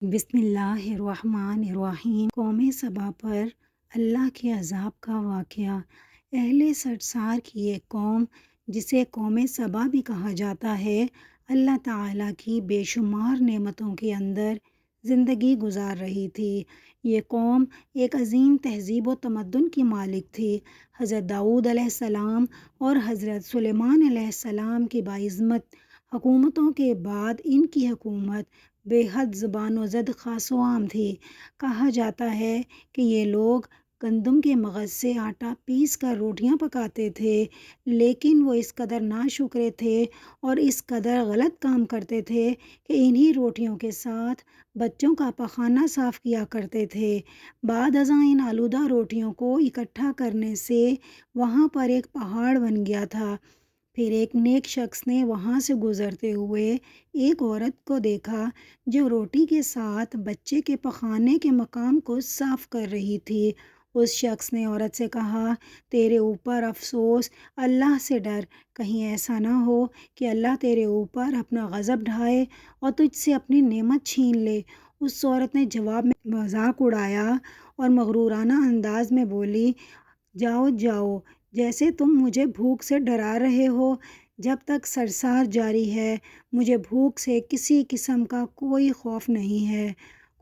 بسم اللہ الرحمن الرحیم۔ قوم سبا پر اللہ کے عذاب کا واقعہ۔ اہل سرسار کی ایک قوم جسے قوم سبا بھی کہا جاتا ہے، اللہ تعالیٰ کی بے شمار نعمتوں کے اندر زندگی گزار رہی تھی۔ یہ قوم ایک عظیم تہذیب و تمدن کی مالک تھی۔ حضرت داؤد علیہ السلام اور حضرت سلیمان علیہ السلام کی باعظمت حکومتوں کے بعد ان کی حکومت بے حد زبان و زد خاص و عام تھی۔ کہا جاتا ہے کہ یہ لوگ گندم کے مغز سے آٹا پیس کر روٹیاں پکاتے تھے، لیکن وہ اس قدر ناشکرے تھے اور اس قدر غلط کام کرتے تھے کہ انہی روٹیوں کے ساتھ بچوں کا پخانہ صاف کیا کرتے تھے۔ بعد ازاں ان آلودہ روٹیوں کو اکٹھا کرنے سے وہاں پر ایک پہاڑ بن گیا تھا۔ پھر ایک نیک شخص نے وہاں سے گزرتے ہوئے ایک عورت کو دیکھا جو روٹی کے ساتھ بچے کے پخانے کے مقام کو صاف کر رہی تھی۔ اس شخص نے عورت سے کہا، تیرے اوپر افسوس، اللہ سے ڈر، کہیں ایسا نہ ہو کہ اللہ تیرے اوپر اپنا غضب ڈھائے اور تجھ سے اپنی نعمت چھین لے۔ اس عورت نے جواب میں مذاق اڑایا اور مغرورانہ انداز میں بولی، جاؤ جاؤ، جیسے تم مجھے بھوک سے ڈرا رہے ہو، جب تک سرسار جاری ہے مجھے بھوک سے کسی قسم کا کوئی خوف نہیں ہے۔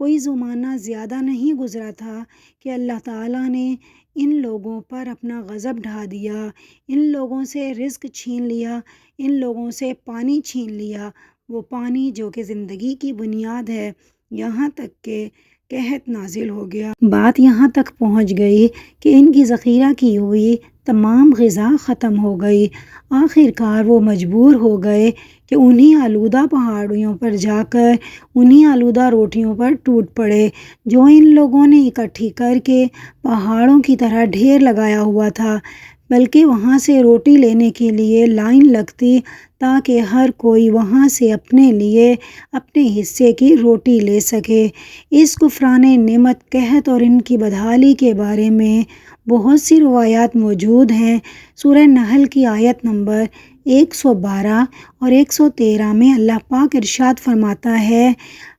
کوئی زمانہ زیادہ نہیں گزرا تھا کہ اللہ تعالیٰ نے ان لوگوں پر اپنا غضب ڈھا دیا، ان لوگوں سے رزق چھین لیا، ان لوگوں سے پانی چھین لیا، وہ پانی جو کہ زندگی کی بنیاد ہے۔ یہاں تک کہ قحط نازل ہو گیا۔ بات یہاں تک پہنچ گئی کہ ان کی ذخیرہ کی ہوئی تمام غذا ختم ہو گئی۔ آخر کار وہ مجبور ہو گئے کہ انہی آلودہ پہاڑیوں پر جا کر انہی آلودہ روٹیوں پر ٹوٹ پڑے جو ان لوگوں نے اکٹھی کر کے پہاڑوں کی طرح ڈھیر لگایا ہوا تھا، بلکہ وہاں سے روٹی لینے کے لیے لائن لگتی تاکہ ہر کوئی وہاں سے اپنے لیے اپنے حصے کی روٹی لے سکے۔ اس کفران نعمت، قحط اور ان کی بدحالی کے بارے میں بہت سی روایات موجود ہیں۔ سورہ نحل کی آیت نمبر 112 اور 113 میں اللہ پاک ارشاد فرماتا ہے،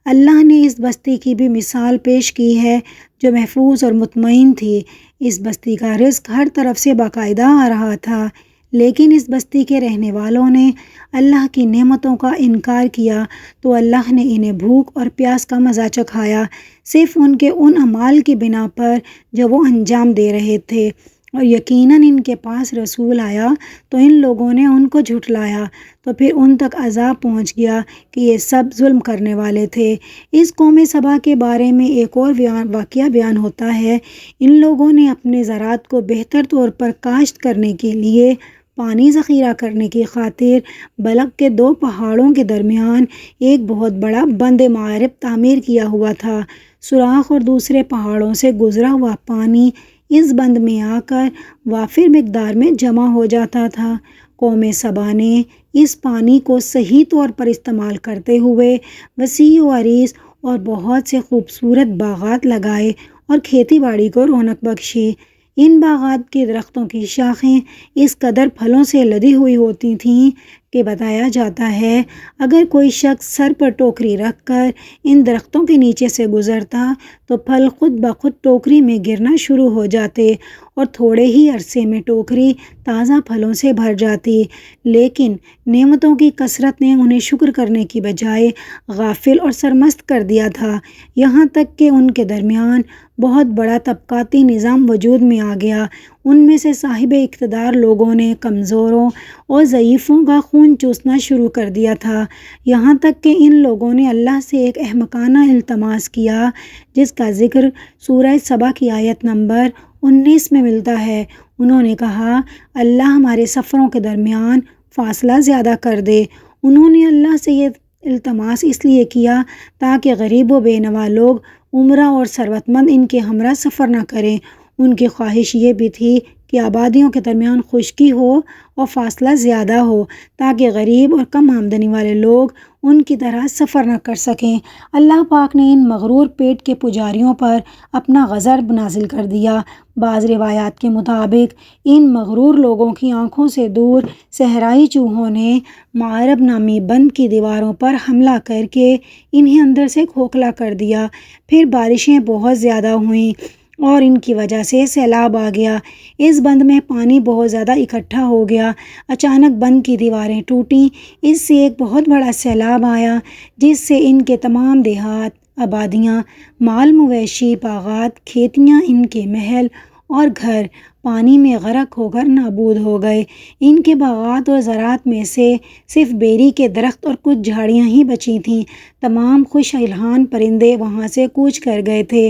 اللہ نے اس بستی کی بھی مثال پیش کی ہے جو محفوظ اور مطمئن تھی۔ اس بستی کا رزق ہر طرف سے باقاعدہ آ رہا تھا، لیکن اس بستی کے رہنے والوں نے اللہ کی نعمتوں کا انکار کیا تو اللہ نے انہیں بھوک اور پیاس کا مزہ چکھایا، صرف ان کے ان اعمال کی بنا پر جو وہ انجام دے رہے تھے۔ اور یقیناً ان کے پاس رسول آیا تو ان لوگوں نے ان کو جھٹلایا، تو پھر ان تک عذاب پہنچ گیا کہ یہ سب ظلم کرنے والے تھے۔ اس قوم سبا کے بارے میں ایک اور واقعہ بیان ہوتا ہے۔ ان لوگوں نے اپنے زراعت کو بہتر طور پر کاشت کرنے کے لیے پانی ذخیرہ کرنے کی خاطر بلق کے دو پہاڑوں کے درمیان ایک بہت بڑا بند معرب تعمیر کیا ہوا تھا۔ سوراخ اور دوسرے پہاڑوں سے گزرا ہوا پانی اس بند میں آ کر وافر مقدار میں جمع ہو جاتا تھا۔ قوم سبا نے اس پانی کو صحیح طور پر استعمال کرتے ہوئے وسیع و عریض اور بہت سے خوبصورت باغات لگائے اور کھیتی باڑی کو رونق بخشی۔ ان باغات کے درختوں کی شاخیں اس قدر پھلوں سے لدی ہوئی ہوتی تھیں کہ بتایا جاتا ہے اگر کوئی شخص سر پر ٹوکری رکھ کر ان درختوں کے نیچے سے گزرتا تو پھل خود بخود ٹوکری میں گرنا شروع ہو جاتے اور تھوڑے ہی عرصے میں ٹوکری تازہ پھلوں سے بھر جاتی، لیکن نعمتوں کی کثرت نے انہیں شکر کرنے کی بجائے غافل اور سرمست کر دیا تھا، یہاں تک کہ ان کے درمیان بہت بڑا طبقاتی نظام وجود میں آ گیا۔ ان میں سے صاحب اقتدار لوگوں نے کمزوروں اور ضعیفوں کا خون چوسنا شروع کر دیا تھا، یہاں تک کہ ان لوگوں نے اللہ سے ایک احمقانہ التماس کیا جس کا ذکر سورہ سبا کی آیت نمبر 19 میں ملتا ہے۔ انہوں نے کہا، اللہ ہمارے سفروں کے درمیان فاصلہ زیادہ کر دے۔ انہوں نے اللہ سے یہ التماس اس لیے کیا تاکہ غریب و بے نوا لوگ عمرہ اور ثروت مند ان کے ہمراہ سفر نہ کریں۔ ان کی خواہش یہ بھی تھی کہ آبادیوں کے درمیان خشکی ہو اور فاصلہ زیادہ ہو تاکہ غریب اور کم آمدنی والے لوگ ان کی طرح سفر نہ کر سکیں۔ اللہ پاک نے ان مغرور پیٹ کے پجاریوں پر اپنا غضب نازل کر دیا۔ بعض روایات کے مطابق ان مغرور لوگوں کی آنکھوں سے دور صحرائی چوہوں نے معرب نامی بند کی دیواروں پر حملہ کر کے انہیں اندر سے کھوکھلا کر دیا۔ پھر بارشیں بہت زیادہ ہوئیں اور ان کی وجہ سے سیلاب آ گیا۔ اس بند میں پانی بہت زیادہ اکٹھا ہو گیا۔ اچانک بند کی دیواریں ٹوٹیں۔ اس سے ایک بہت بڑا سیلاب آیا جس سے ان کے تمام دیہات، آبادیاں، مال مویشی، باغات، کھیتیاں، ان کے محل اور گھر پانی میں غرق ہو کر نابود ہو گئے۔ ان کے باغات اور زراعت میں سے صرف بیری کے درخت اور کچھ جھاڑیاں ہی بچی تھیں۔ تمام خوش الحان پرندے وہاں سے کوچ کر گئے تھے،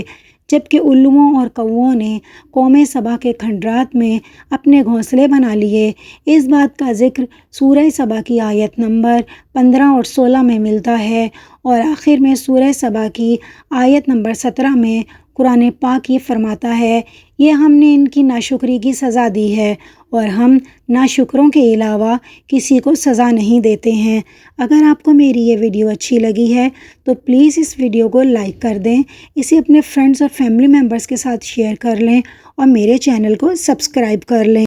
جبکہ الوؤں اور کوؤں نے قوم سبا کے کھنڈرات میں اپنے گھونسلے بنا لیے۔ اس بات کا ذکر سورہ سبا کی آیت نمبر 15 اور 16 میں ملتا ہے، اور آخر میں سورہ سبا کی آیت نمبر 17 میں قرآن پاک یہ فرماتا ہے، یہ ہم نے ان کی ناشکری کی سزا دی ہے اور ہم ناشکروں کے علاوہ کسی کو سزا نہیں دیتے ہیں۔ اگر آپ کو میری یہ ویڈیو اچھی لگی ہے تو پلیز اس ویڈیو کو لائک کر دیں، اسے اپنے فرینڈز اور فیملی ممبرز کے ساتھ شیئر کر لیں اور میرے چینل کو سبسکرائب کر لیں۔